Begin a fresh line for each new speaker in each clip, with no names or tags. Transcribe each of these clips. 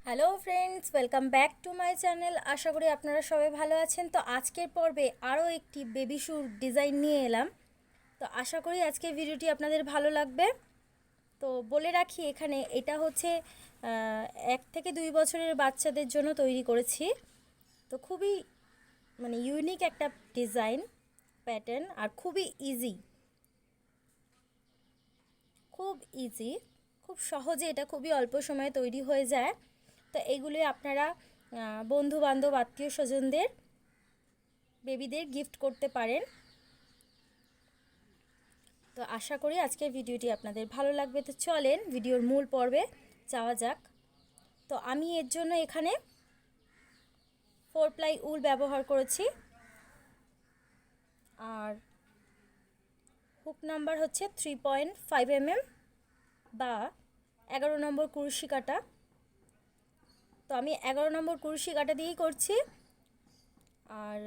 Hello friends, welcome back to my channel. আশা করি আপনারা সবাই ভালো আছেন। তো আজকের পর্বে আরও একটি বেবি শুর ডিজাইন নিয়ে এলাম। তো আশা করি আজকের ভিডিওটি আপনাদের ভালো লাগবে। তো বলে রাখি, এখানে এটা হচ্ছে 1 থেকে 2 বছরের বাচ্চাদের জন্য তৈরি করেছি। তো খুবই ইউনিক একটা ডিজাইন প্যাটার্ন, আর খুবই ইজি, খুব ইজি, খুব সহজে এটা খুবই অল্প সময়ে তৈরি হয়ে যায়। তো এইগুলি আপনারা বন্ধু বান্ধব, আত্মীয় স্বজনদের, বেবিদের গিফট করতে পারেন। তো আশা করি আজকের ভিডিওটি আপনাদের ভালো লাগবে। তো চলেন ভিডিওর মূল পর্বে যাওয়া যাক। তো আমি এর জন্য এখানে 4 প্লাই উল ব্যবহার করেছি, আর হুক নাম্বার হচ্ছে 3.5 mm বা 11 নম্বর কুরুশি কাটা। তো আমি 11 নম্বর কুরুশি কাটা দিয়েই করছি, আর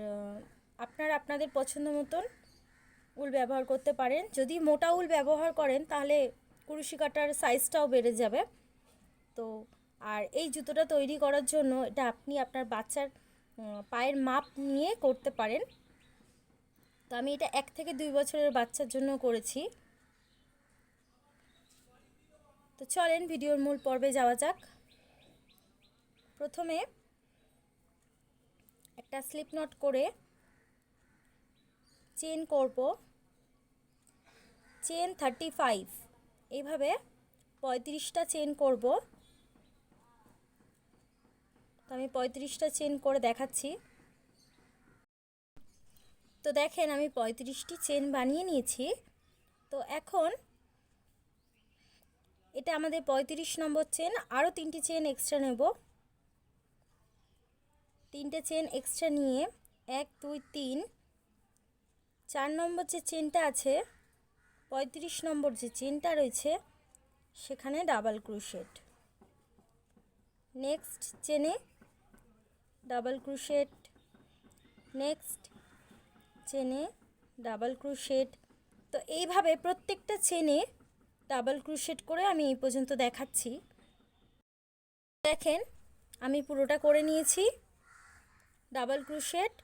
আপনারা আপনাদের পছন্দ মতন উল ব্যবহার করতে পারেন। যদি মোটা উল ব্যবহার করেন তাহলে কুরুশি কাটার সাইজটাও বেড়ে যাবে। তো আর এই জুতোটা তৈরি করার জন্য এটা আপনি আপনার বাচ্চার পায়ের মাপ নিয়ে করতে পারেন। তো আমি এটা 1 থেকে 2 বছরের বাচ্চার জন্য করেছি। তো চলেন ভিডিওর মূল পর্বে যাওয়া যাক। প্রথমে একটা স্লিপ নট করে চেন করব, চেন 35, এইভাবে 35টা চেন করব। তো আমি 35টা চেন করে দেখাচ্ছি। তো দেখেন আমি 35টি চেন বানিয়ে নিয়েছি। তো এখন এটা আমাদের 35 নম্বর চেন, আরও 3টি চেন এক্সট্রা নেব। 3টে চেন এক্সট্রা নিয়ে 1 2 3 4 নম্বর যে চেনটা আছে, 35 নম্বর যে চেনটা রয়েছে সেখানে ডাবল ক্রোশেট, নেক্সট চেনে ডাবল ক্রোশেট, নেক্সট চেনে ডাবল ক্রোশেট। তো এইভাবে প্রত্যেকটা চেনে ডাবল ক্রোশেট করে আমি এই পর্যন্ত দেখাচ্ছি। দেখেন আমি পুরোটা করে নিয়েছি ডাবল ক্রোশেট।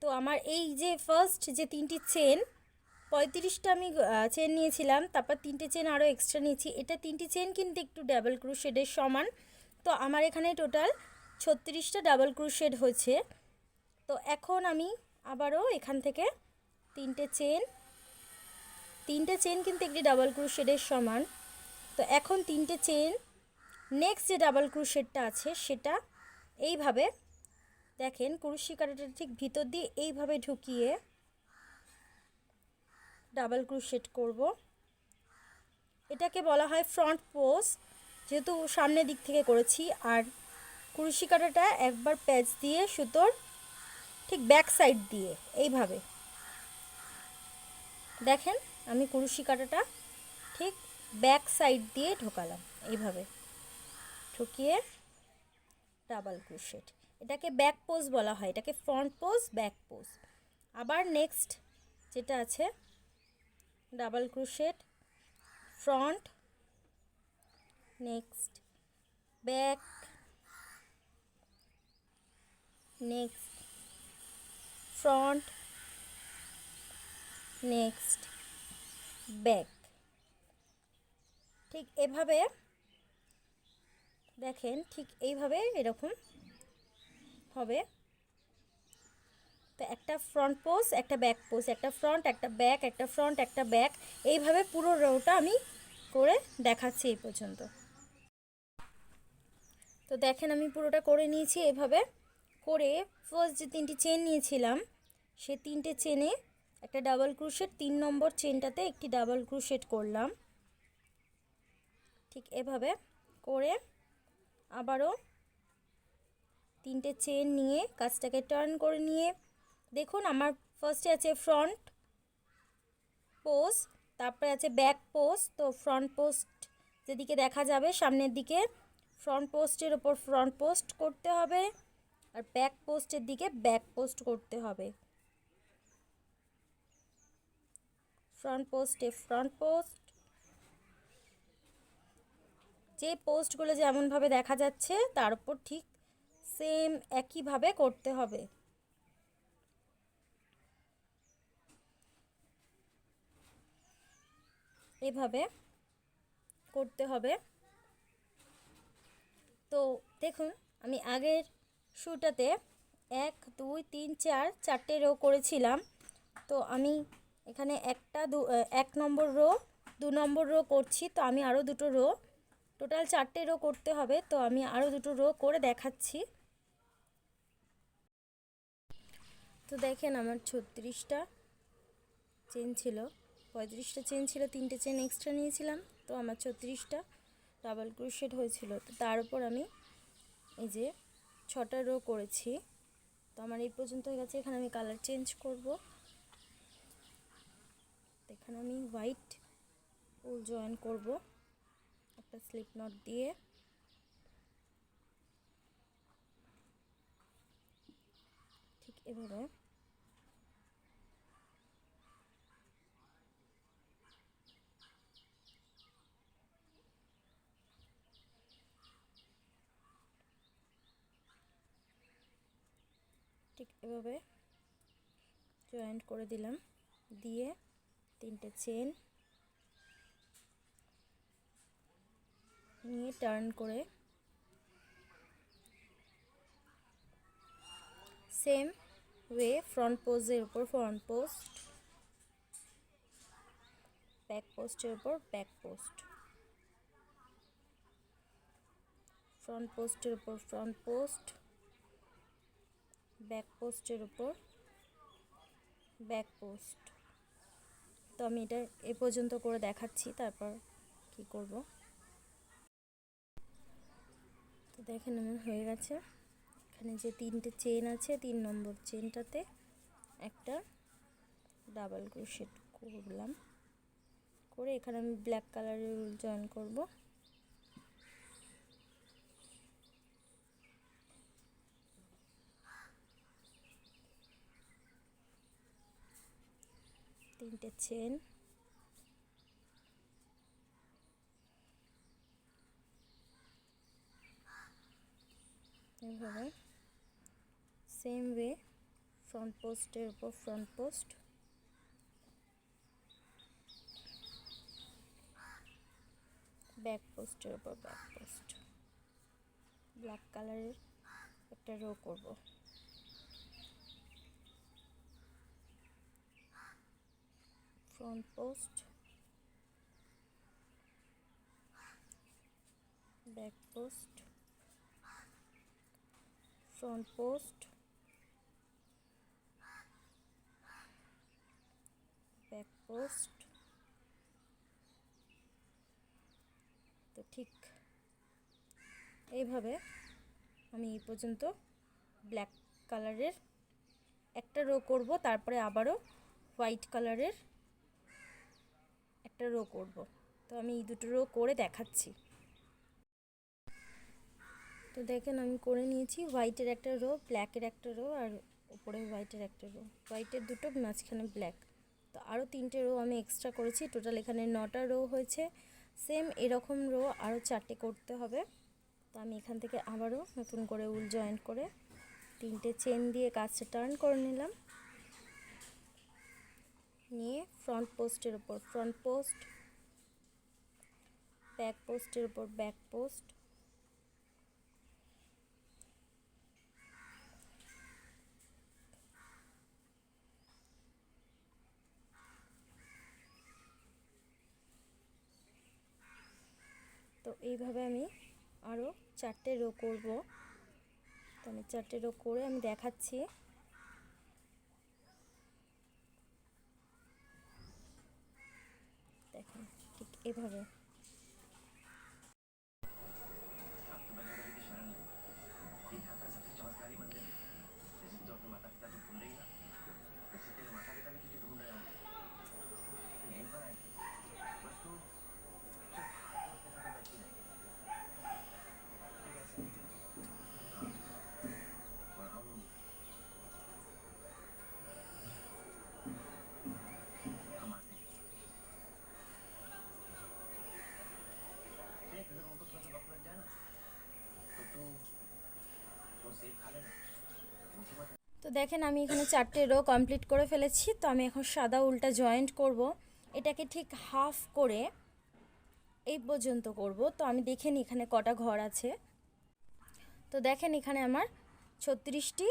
তো আমার এই যে ফার্স্ট যে 3টি চেন, 35টা আমি চেন নিয়েছিলাম, তারপর 3টে চেন আরও এক্সট্রা নিয়েছি। এটা 3টি চেন কিন্তু একটু ডাবল ক্রোশেটের সমান। তো আমার এখানে টোটাল 36টা ডাবল ক্রোশেট হয়েছে। তো এখন আমি আবারও এখান থেকে 3টে চেন কিন্তু একটি ডাবল ক্রোশেটের সমান। তো এখন 3টে চেন, নেক্সট যে ডাবল ক্রোশেটটা আছে সেটা এইভাবে দেখেন কুরুশি কাঁটাটা ঠিক ভিতর দিয়ে এইভাবে ঢুকিয়ে ডাবল ক্রোশেট করব। এটাকে বলা হয় ফ্রন্ট পোজ, যেহেতু সামনের দিক থেকে করেছি। আর কুরুশি কাঁটাটা একবার প্যাচ দিয়ে সুতোর ঠিক ব্যাক সাইড দিয়ে এইভাবে দেখেন আমি কুরুশি কাঁটাটা ঠিক ব্যাক সাইড দিয়ে ঢোকালাম, এইভাবে ঢুকিয়ে ডাবল ক্রোশেট। এটাকে ব্যাক পোজ বলা হয়, এটাকে ফ্রন্ট পোজ, ব্যাক পোজ। আবার নেক্সট যেটা আছে double crochet, front, next back, next front, next back. ঠিক এভাবে দেখেন, ঠিক এইভাবে এরকম হবে। তো একটা ফ্রন্ট পোজ, একটা ব্যাক পোজ, একটা ফ্রন্ট, একটা ব্যাক, একটা ফ্রন্ট, একটা ব্যাক, এইভাবে পুরো রোটা আমি করে দেখাচ্ছি এই পর্যন্ত। তো দেখেন আমি পুরোটা করে নিয়েছি। এভাবে করে ফার্স্ট যে 3টি চেন নিয়েছিলাম সে 3টে চেনে একটা ডাবল ক্রোশেট, 3 নম্বর চেনটাতে একটি ডাবল ক্রোশেট করলাম। ঠিক এভাবে করে আবারও 3টে চেন নিয়ে কাজটাকে টার্ন করে নিয়ে দেখুন আমার ফার্স্টে আছে ফ্রন্ট পোজ, তারপরে আছে ব্যাক পোজ। তো ফ্রন্ট পোস্ট যেদিকে দেখা যাবে সামনের দিকে, ফ্রন্ট পোস্টের ওপর ফ্রন্ট পোস্ট করতে হবে, আর ব্যাক পোস্টের দিকে ব্যাক পোস্ট করতে হবে। ফ্রন্ট পোস্টে ফ্রন্ট পোস্ট, যে পোস্টগুলো যেমনভাবে দেখা যাচ্ছে তার উপর ঠিক সেম একইভাবে করতে হবে। এভাবে করতে হবে। তো দেখুন আমি আগের শুটাতে 1 2 3 4 চারটে রো করেছিলাম। তো আমি এখানে 1 নম্বর রো 2 নম্বর রো করছি। তো আমি আরও দুটো রো, টোটাল 4টে রো করতে হবে। তো আমি আরও দুটো রো করে দেখাচ্ছি। তো দেখেন আমার 36টা চেন ছিল, 35টা চেন ছিল, 3টে চেন এক্সট্রা নিয়েছিলাম। তো আমার 36টা ডাবল ক্রোশেট হয়েছিল। তো তার উপর আমি এই যে 6টা রো করেছি। তো আমার এই পর্যন্ত হয়ে গেছে। এখানে আমি কালার চেঞ্জ করব। এখানে আমি হোয়াইট উল জয়েন করব একটা স্লিপ নট দিয়ে। ঠিক এভাবে জয়েন্ট করে দিলাম। দিয়ে 3টে চেন নিয়ে টার্ন করে সেম ওয়ে ফ্রন্ট পোস্টের উপর ফ্রন্ট পোস্ট, ব্যাক পোস্টের উপর ব্যাক পোস্ট, ফ্রন্ট পোস্টের উপর ফ্রন্ট পোস্ট, ব্যাক পোস্টের উপর ব্যাক পোস্ট। তো আমি এটা এ পর্যন্ত করে দেখাচ্ছি, তারপর কি করব। তো দেখেন আমার হয়ে গেছে। এখানে যে 3টে চেন আছে, 3 নম্বর চেনটাতে একটা ডাবল ক্রোশেট করলাম, করে এখানে আমি ব্ল্যাক কালারের উল জয়েন করব। তিনটে চেন এভাবে সেম ওয়ে ফ্রন্ট পোস্টের উপর ফ্রন্ট পোস্ট, ব্যাক পোস্টের উপর ব্যাক পোস্ট, ব্ল্যাক কালারের একটা রো করব। Front post, back post, front post, back post. তো ঠিক এইভাবে আমি এই পর্যন্ত ব্ল্যাক কালারের একটা রো করব, তারপরে আবারও হোয়াইট কালারের একটা রো করব। তো আমি এই দুটো রো করে দেখাচ্ছি। তো দেখেন আমি করে নিয়েছি হোয়াইটের একটা রো, ব্ল্যাকের একটা রো, আর উপরে হোয়াইটের একটা রো, হোয়াইটের দুটো, মাঝখানে ব্ল্যাক। তো আরও 3টে রো আমি এক্সট্রা করেছি। টোটাল এখানে 9টা রো হয়েছে। সেম এরকম রো আরও 4টে করতে হবে। তো আমি এখান থেকে আবারও নতুন করে উল জয়েন্ট করে 3টে চেন দিয়ে কাজটা টার্ন করে নিলাম। নিয়ে ফ্রন্ট পোস্টের উপর ফ্রন্ট পোস্ট, ব্যাক পোস্টের উপর ব্যাক পোস্ট, তো এইভাবে আমি আরও 4টে রো করব। তো আমি 4টে রো করে আমি দেখাচ্ছি। দেখেন ঠিক এভাবে। তো দেখেন আমি এখানে 4টে রো কমপ্লিট করে ফেলেছি। তো আমি এখন সাদা উল্টা জয়েন্ট করব। এটাকে ঠিক হাফ করে এই পর্যন্ত করব। তো আমি দেখেন এখানে কটা ঘর আছে। তো দেখেন এখানে আমার 36টি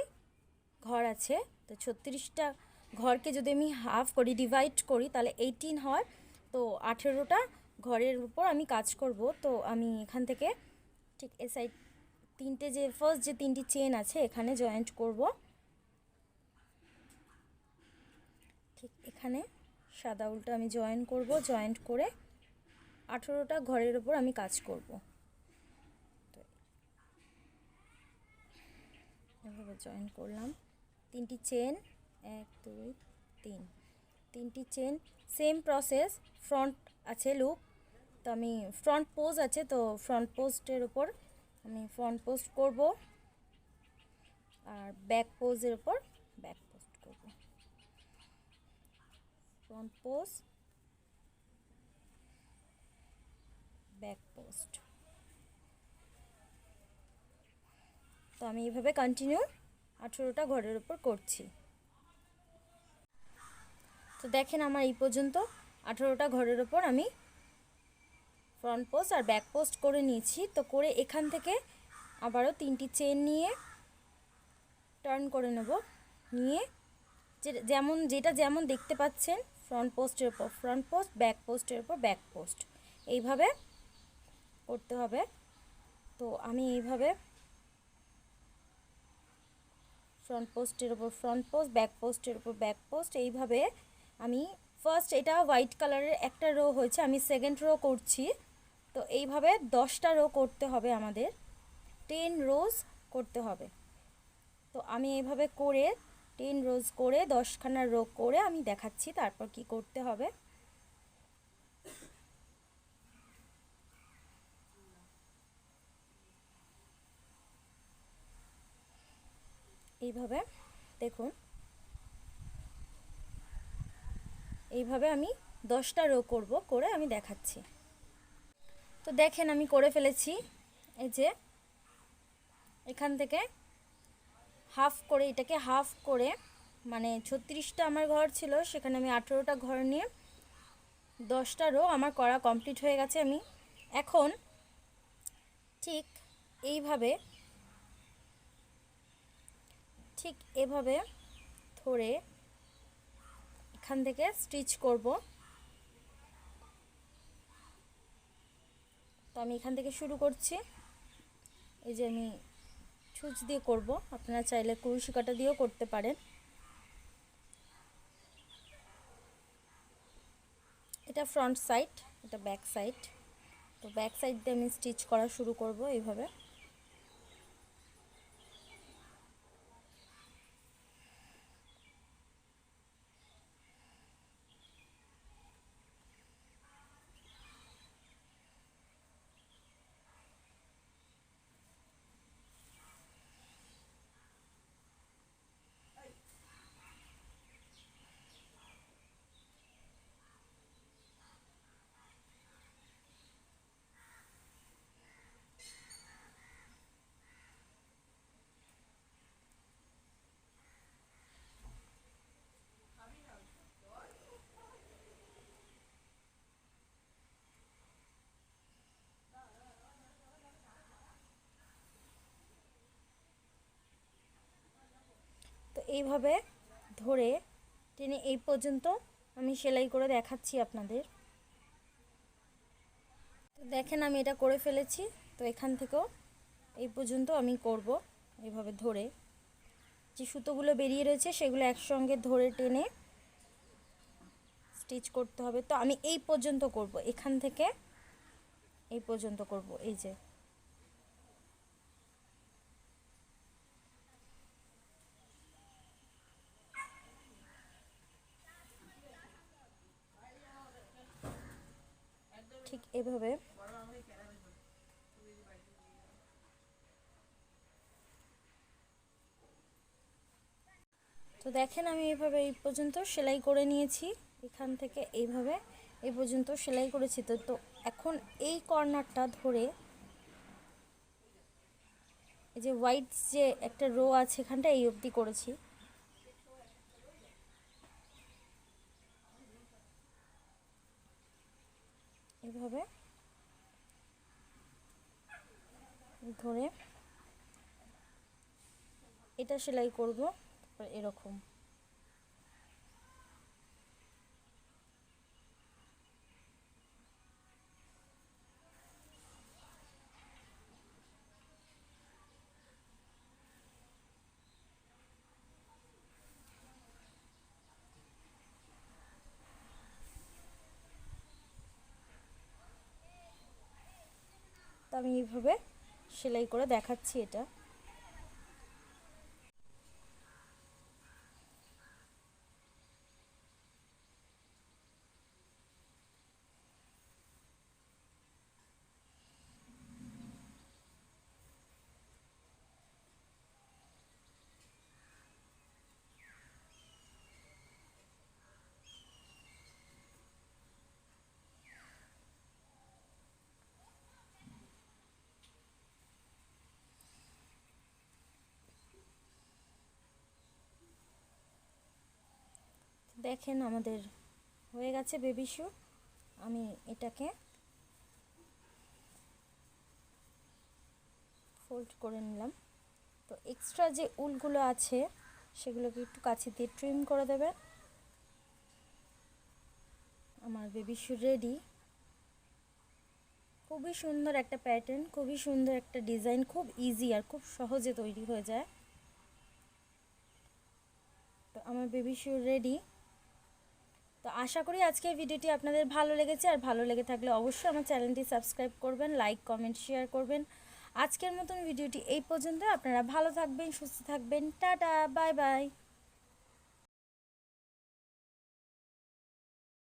ঘর আছে। তো 36টা ঘরকে যদি আমি হাফ করি, ডিভাইড করি, তাহলে 18 হয়। তো 18টা ঘরের উপর আমি কাজ করব। তো আমি এখান থেকে ঠিক এই সাইড তিনটে যে ফার্স্ট যে 3টি চেন আছে এখানে জয়েন্ট করব। ঠিক এখানে সাদা উল্টা আমি জয়েন করব। জয়েন্ট করে 18টা ঘরের উপর আমি কাজ করব। তো এভাবে জয়েন করলাম। 3টি চেন, 1 2 3, 3টি চেন। সেম প্রসেস, ফ্রন্ট আছে লুপ। তো আমি ফ্রন্ট পোজ আছে, তো ফ্রন্ট পোস্টের উপর আমি ফ্রন্ট পোস্ট করব, আর ব্যাক পোজের উপর ব্যাক পোস্ট করব। Front pose, back post. তো আমি এইভাবে কন্টিনিউ 18টা ঘরের উপর করছি। তো দেখেন আমার এই পর্যন্ত 18টা ঘরের উপর আমি ফ্রন্ট পোস্ট আর ব্যাক পোস্ট করে নিয়েছি। তো করে এখান থেকে আবারও 3টি চেন নিয়ে টার্ন করে নেব। নিয়ে যেটা যেমন দেখতে পাচ্ছেন, ফ্রন্ট পোস্টের উপর ফ্রন্ট পোস্ট, ব্যাক পোস্টের উপর ব্যাক পোস্ট, এইভাবে করতে হবে। তো আমি এইভাবে ফ্রন্ট পোস্টের উপর ফ্রন্ট পোস্ট, ব্যাক পোস্টের উপর ব্যাক পোস্ট, এইভাবে আমি ফার্স্ট এটা হোয়াইট কালারের একটা রো হয়েছে, আমি সেকেন্ড রো করছি। তো এইভাবে 10টা রো করতে হবে, আমাদের 10 রোজ করতে হবে। তো আমি এইভাবে করে 10 রোজ করে 10খানা রো করে আমি দেখাচ্ছি তারপর কি করতে হবে। এইভাবে দেখুন, এইভাবে আমি 10টা রো করব, করে আমি দেখাচ্ছি। তো দেখেন আমি করে ফেলেছি। এই যে এখান থেকে হাফ করে, এটাকে হাফ করে, মানে 36টা আমার ঘর ছিল, সেখানে আমি 18টা ঘর নিয়ে 10টা রো আমার করা কমপ্লিট হয়ে গেছে। আমি এখন ঠিক এভাবে ধরে এখান থেকে স্টিচ করব। তো আমি এখান থেকে শুরু করছি। এই যে আমি ছুঁচ দিয়ে করব, আপনারা চাইলে কুরুশি কাঁটা দিয়েও করতে পারেন। এটা ফ্রন্ট সাইড, এটা ব্যাক সাইড। তো ব্যাক সাইড দিয়ে আমি স্টিচ করা শুরু করব এইভাবে। তো এইভাবে ধরে টেনে এই পর্যন্ত আমি সেলাই করে দেখাচ্ছি আপনাদের। তো দেখেন আমি এটা করে ফেলেছি। তো এখান থেকেও এই পর্যন্ত আমি করব এইভাবে ধরে, যে সুতোগুলো বেরিয়ে রয়েছে সেগুলো একসঙ্গে ধরে টেনে স্টিচ করতে হবে। তো আমি এই পর্যন্ত করব, এখান থেকে এই পর্যন্ত করব। এই যে ঠিক এভাবে তো দেখেন আমি এইভাবে এই পর্যন্ত সেলাই করে নিয়েছি। এখান থেকে এইভাবে এই পর্যন্ত সেলাই করেছি। তো এখন এই কর্নারটা ধরে এই যে হোয়াইট যে একটা রো আছে এখানটা এই অবধি করেছি। এভাবে ধরে এটা সেলাই করব, তারপর এরকম। তো আমি এইভাবে সেলাই করে দেখাচ্ছি এটা। দেখেন আমাদের হয়ে গেছে বেবি শু। আমি এটাকে ফোল্ড করে নিলাম। তো এক্সট্রা যে উলগুলো আছে সেগুলোকে একটু কাছে দিয়ে ট্রিম করে দেবে। আমার বেবি শু রেডি। খুবই সুন্দর একটা প্যাটার্ন, খুবই সুন্দর একটা ডিজাইন, খুব ইজি আর খুব সহজে তৈরি হয়ে যায়। তো আমার বেবি শু রেডি। তো আশা করি আজকের ভিডিওটি আপনাদের ভালো লেগেছে, আর ভালো লেগে থাকলে অবশ্যই আমার চ্যানেলটি সাবস্ক্রাইব করবেন, লাইক কমেন্ট শেয়ার করবেন। আজকের মতন ভিডিওটি এই পর্যন্ত। আপনারা ভালো থাকবেন, সুস্থ থাকবেন। Tata, bye bye.